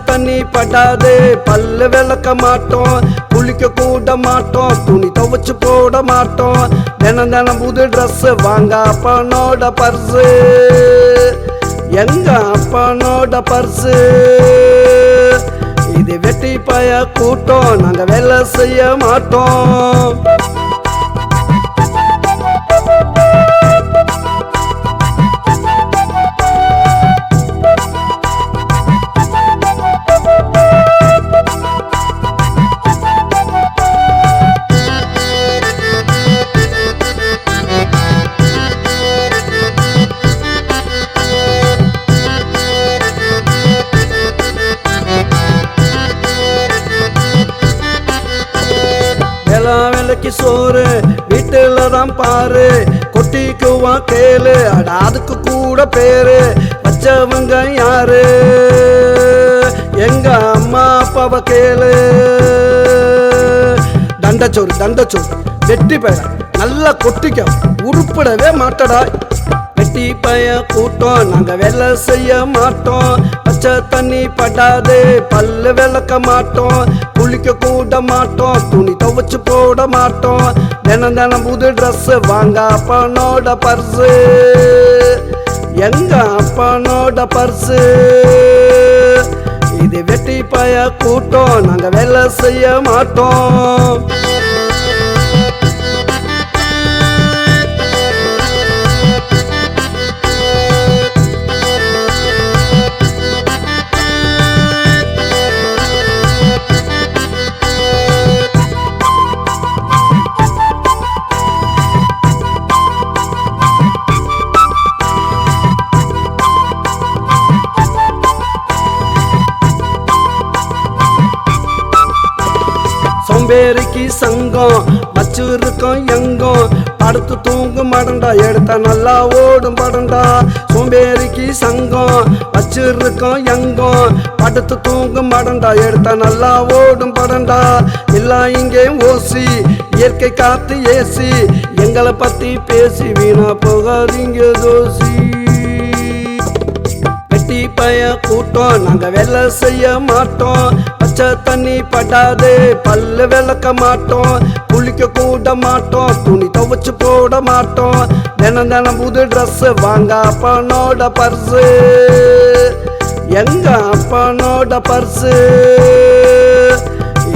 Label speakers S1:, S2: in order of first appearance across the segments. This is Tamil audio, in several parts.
S1: தண்ணி படாதே பல்லு விளக்க மாட்டோம், குளிக்க கூட மாட்டோம், துணி துவைச்சு போட மாட்டோம். தினம் தினம் புது ட்ரெஸ் வாங்க அப்பனோட பர்ஸு, எங்க அப்பனோட பர்ஸு. இது வெட்டி பய கூட்டம், நாங்க வேலை செய்ய மாட்டோம். வேலைக்கு சோறு வீட்டுல தான் பாரு, கொட்டிக்குவா கேளு, அட அதுக்கு கூட பேரு வச்சவங்க யாரு? எங்க அம்மா அப்பாவை கேளு. தண்டச்சோறு தண்டச்சோறு வெட்டி பய நல்லா கொட்டிக்க, உருப்படவே மாட்டடா. வெட்டி பய கூட்டம், நாங்க வேலை செய்ய மாட்டோம். பச்சை தண்ணி படாதே பல்லு விளக்க மாட்டோம், குளிக்க கூட மாட்டோம், துணி துவைச்சு போட மாட்டோம். தினம் தினம் புது ட்ரெஸ் வாங்க அப்பனோட பர்ஸு, எங்க அப்பனோட பர்ஸு. இது வெட்டி பய கூட்டம், நாங்க வேலை செய்ய மாட்டோம். சோம்பேறிக்கு சங்கம் வச்சிருக்கோம் எங்கும், படுத்து தூங்க மாட்டண்டா, எடுத்தா நல்லா ஓடும் படண்டா. சோம்பேறிக்கு சங்கம் வச்சிருக்கோம் எங்கும், படுத்து தூங்க மாட்டண்டா, எடுத்தா நல்லா ஓடும் படண்டா. எல்லாம் இங்கே ஓசி, இயற்கை காத்து ஏசி, எங்களை பத்தி பேசி வீணா போகாதீங்க தோசி. வெட்டி பய கூட்டம், நாங்க வேலை செய்ய மாட்டோம். பச்சை தண்ணி படாதே பல்லு விளக்க மாட்டோம், குளிக்க கூட மாட்டோம், துணி துவைச்சு போட மாட்டோம். தினம் தினம் புது ட்ரெஸ் வாங்க அப்பனோட பர்ஸு, எங்க அப்பனோட பர்ஸு.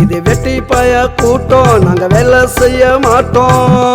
S1: இது வெட்டி பய கூட்டம், நாங்க வேலை செய்ய மாட்டோம்.